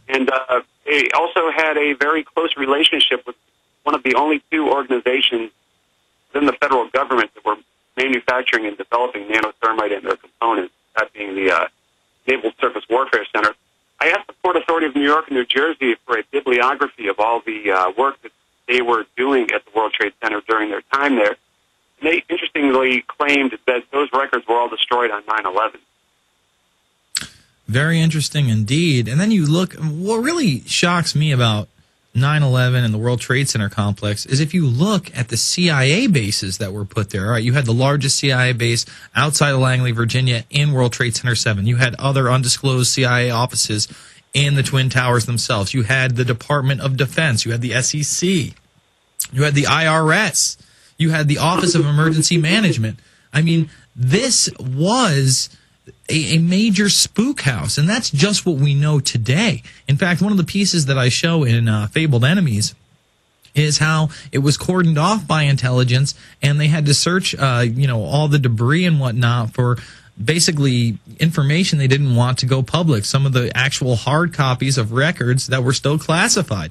And they also had a very close relationship with one of the only two organizations within the federal government that were manufacturing and developing nanothermite and their components, that being the Naval Surface Warfare Center. I asked the Port Authority of New York and New Jersey for a bibliography of all the work that they were doing at the World Trade Center during their time there. And they interestingly claimed that those records were all destroyed on 9/11. Very interesting indeed. And then you look, what really shocks me about 9/11 and the World Trade Center complex is if you look at the CIA bases that were put there. All right, you had the largest CIA base outside of Langley, Virginia, in World Trade Center 7. You had other undisclosed CIA offices in the Twin Towers themselves. You had the Department of Defense. You had the SEC. You had the IRS. You had the Office of Emergency Management. I mean, this was a major spook house, and that's just what we know today. In fact, one of the pieces that I show in Fabled Enemies is how it was cordoned off by intelligence, and they had to search, all the debris and whatnot for basically information they didn't want to go public, some of the actual hard copies of records that were still classified.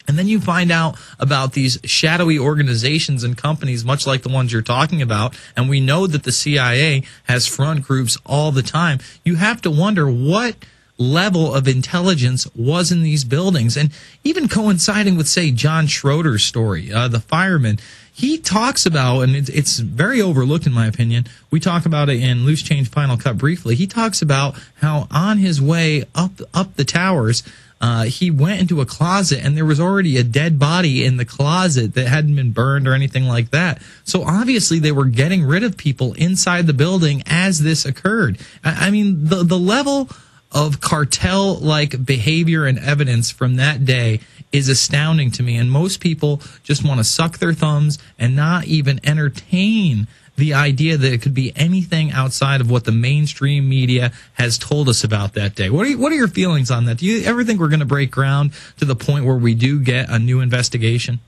And then you find out about these shadowy organizations and companies, much like the ones you're talking about, and we know that the CIA has front groups all the time. You have to wonder what level of intelligence was in these buildings. And even coinciding with, say, John Schroeder's story, the fireman, he talks about, and it's very overlooked in my opinion, we talk about it in Loose Change Final Cut briefly, he talks about how on his way up the towers, he went into a closet and there was already a dead body in the closet that hadn't been burned or anything like that. So obviously they were getting rid of people inside the building as this occurred. I mean, the level of cartel-like behavior and evidence from that day is astounding to me. And most people just want to suck their thumbs and not even entertain the idea that it could be anything outside of what the mainstream media has told us about that day. What are your feelings on that? Do you ever think we're going to break ground to the point where we do get a new investigation?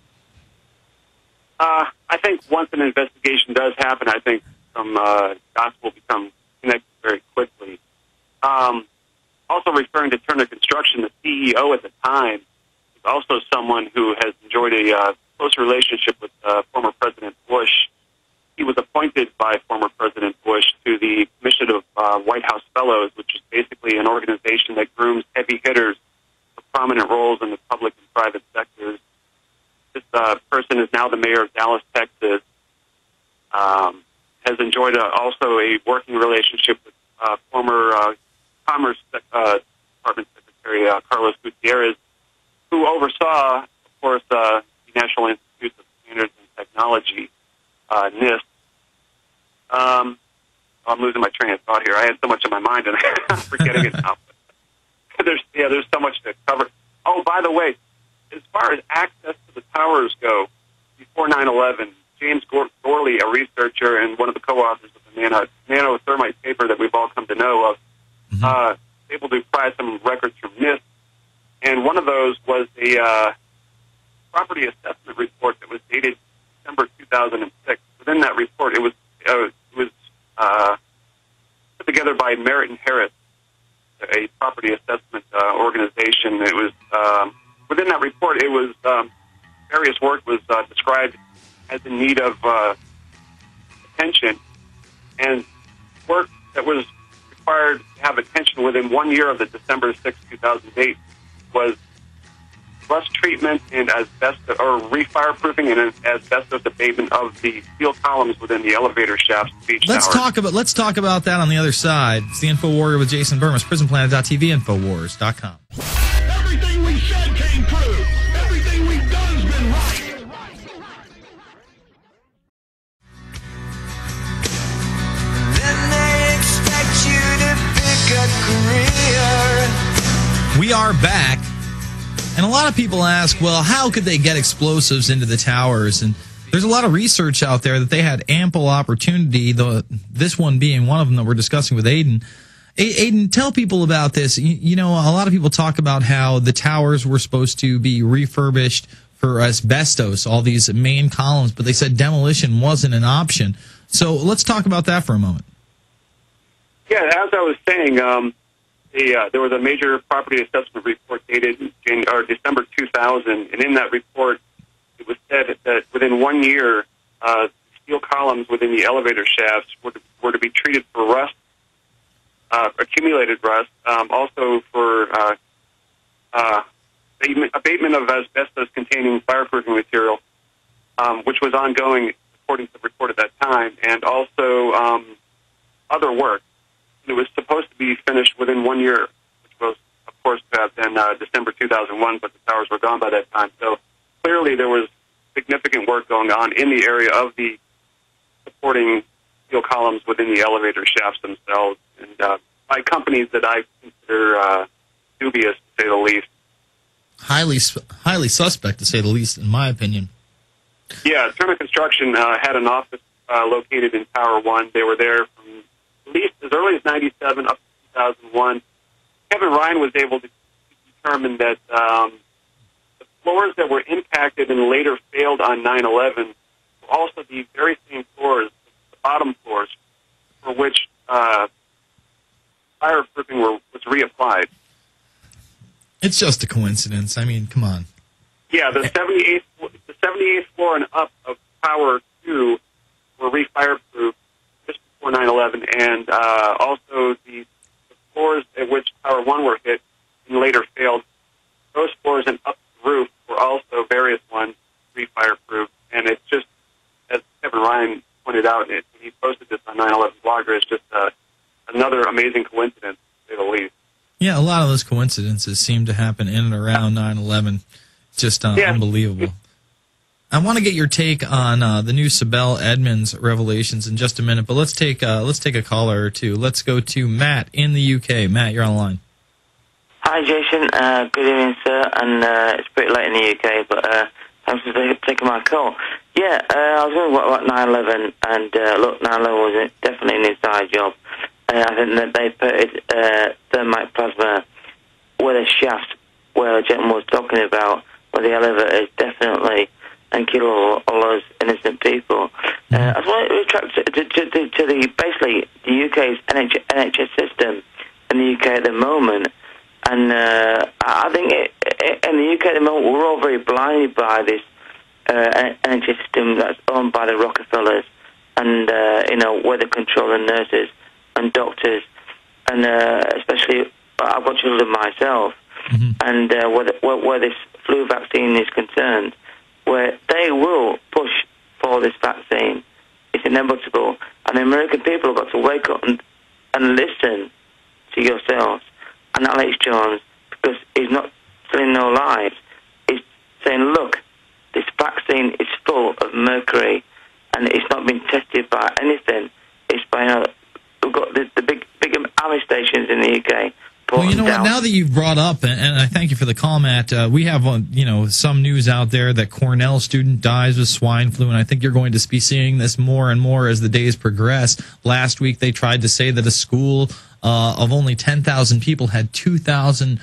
I think once an investigation does happen, I think some dots will become connected very quickly. Also referring to Turner Construction, the CEO at the time was also someone who has enjoyed a close relationship with former President Bush. He was appointed by former President Bush to the Commission of White House Fellows, which is basically an organization that grooms heavy hitters for prominent roles in the public and private sectors. This person is now the mayor of Dallas, Texas, has enjoyed also a working relationship with former Commerce Department Secretary Carlos Gutierrez, who oversaw, of course, the National Institute of Standards and Technology, NIST. I'm losing my train of thought here. I had so much in my mind, and I'm forgetting it now. There's so much to cover. Oh, by the way, as far as access to the towers go, before 9/11, James Gorley, a researcher and one of the co-authors of the nanothermite paper that we've all come to know of, able to pry some records from NIST, and one of those was a property assessment report that was dated December 2006. Within that report, it was put together by Merritt and Harris, a property assessment organization. It was within that report. It was various work was described as in need of attention, and work that was required to have attention within 1 year of the December 6, 2008 was rust treatment and asbestos, or refireproofing and asbestos abatement of the steel columns within the elevator shafts. Let's talk about that on the other side. It's the InfoWarrior with Jason Bermas, PrisonPlanet.tv, InfoWars.com. Everything we said came true. Everything we've done has been right. Then they expect you to pick a career. We are back. And a lot of people ask, well, how could they get explosives into the towers? And there's a lot of research out there that they had ample opportunity, this one being one of them that we're discussing with Aidan. Aidan, tell people about this. You know, a lot of people talk about how the towers were supposed to be refurbished for asbestos, all these main columns, but they said demolition wasn't an option. So let's talk about that for a moment. Yeah, as I was saying, there was a major property assessment report dated December 2000, and in that report, it was said that within 1 year, steel columns within the elevator shafts were to be treated for rust, accumulated rust, also for abatement of asbestos-containing fireproofing material, which was ongoing according to the report at that time, and also other work. It was supposed to be finished within 1 year, which was, of course, then December 2001, but the towers were gone by that time. So clearly there was significant work going on in the area of the supporting steel columns within the elevator shafts themselves, and by companies that I consider dubious, to say the least. Highly suspect, to say the least, in my opinion. Yeah, Turner Construction had an office located in Tower 1. They were there from at least as early as 97 up to 2001. Kevin Ryan was able to determine that the floors that were impacted and later failed on 9/11 were also the very same floors, the bottom floors, for which fireproofing was reapplied. It's just a coincidence. I mean, come on. Yeah, the 78th floor and up of Tower 2 were re-fireproofed just before 9/11, and also the floors at which Tower 1 were hit and later failed, those floors and up the roof were also various ones re-fireproofed. And it's just, as Kevin Ryan pointed out, when he posted this on 9/11 Blogger, it's just another amazing coincidence, to say the least. Yeah, a lot of those coincidences seem to happen in and around 9/11. Just unbelievable. I want to get your take on the new Sibel Edmonds revelations in just a minute, but let's take a caller or two. Let's go to Matt in the UK. Matt, you're on the line. Hi, Jason. Good evening, sir. And it's pretty late in the UK, but thanks for taking my call. Yeah, I was wondering about 9/11, and look, 9/11 was definitely an inside job. I think that they put thermite plasma where the shaft, where the gentleman was talking about, where the elevator is definitely, and kill all those innocent people. I just want to retract to the basically the UK's NHS system in the UK at the moment, and I think in the UK at the moment we're all very blinded by this NHS system that's owned by the Rockefellers, and where they control the nurses and doctors, and especially I've got children myself, and where this flu vaccine is concerned, where they will push for this vaccine. It's inevitable. And the American people have got to wake up and listen to yourselves and Alex Jones, because he's not telling no lies. He's saying, look, this vaccine is full of mercury and it's not been tested by anything. It's by, we've got the big army stations in the UK. Well, you know what? Now that you've brought up, and I thank you for the call, Matt, we have some news out there that Cornell student dies with swine flu, and I think you're going to be seeing this more and more as the days progress. Last week they tried to say that a school of only 10,000 people had 2,000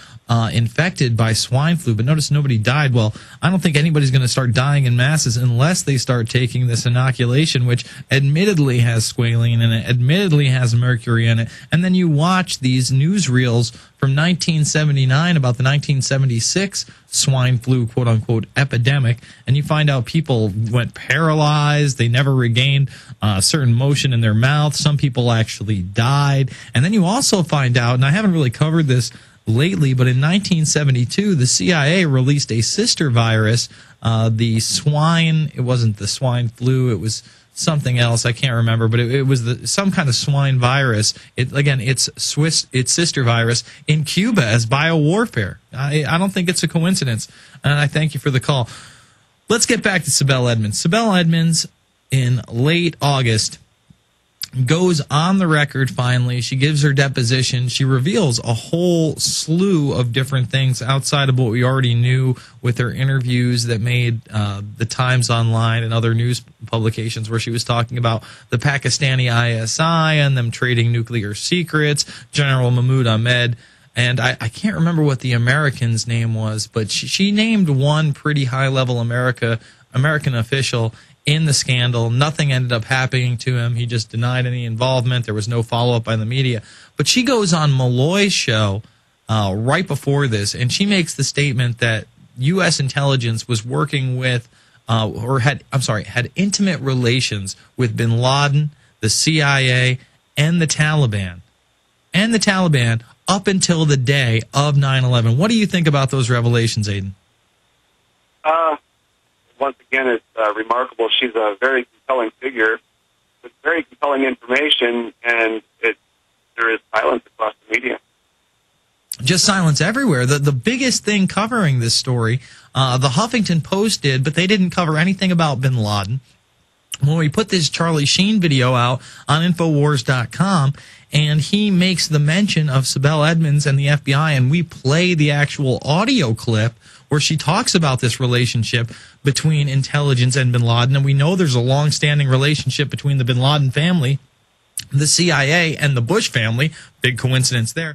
infected by swine flu, but notice nobody died. Well, I don't think anybody's going to start dying in masses unless they start taking this inoculation, which admittedly has squalene in it, admittedly has mercury in it, and then you watch these newsreels from 1979 about the 1976 swine flu, quote-unquote, epidemic, and you find out people went paralyzed, they never regained certain motion in their mouth, some people actually died, and then you also find out, and I haven't really covered this lately, but in 1972, the CIA released a sister virus, it wasn't the swine flu, it was something else, I can't remember, but it was some kind of swine virus. It's sister virus in Cuba as biowarfare. I don't think it's a coincidence, and I thank you for the call. Let's get back to Sibel Edmonds. Sibel Edmonds, in late August, goes on the record finally. She gives her deposition. She reveals a whole slew of different things outside of what we already knew with her interviews that made the Times Online and other news publications, where she was talking about the Pakistani ISI and them trading nuclear secrets, General Mahmoud Ahmed. And I can't remember what the American's name was, but she named one pretty high-level American official in the scandal. Nothing ended up happening to him. He just denied any involvement. There was no follow-up by the media. But she goes on Malloy's show right before this, and she makes the statement that U.S. intelligence was working with had intimate relations with bin Laden, the CIA, and the Taliban. Up until the day of 9/11. What do you think about those revelations, Aidan? Once again, it's remarkable. She's a very compelling figure with very compelling information, and there is silence across the media. Just silence everywhere. The biggest thing covering this story, the Huffington Post did, but they didn't cover anything about bin Laden. When we put this Charlie Sheen video out on INFOWARRIOR.com, and he makes the mention of Sibel Edmonds and the FBI, and we play the actual audio clip where she talks about this relationship between intelligence and bin Laden, and we know there's a long-standing relationship between the bin Laden family, the CIA, and the Bush family. Big coincidence there.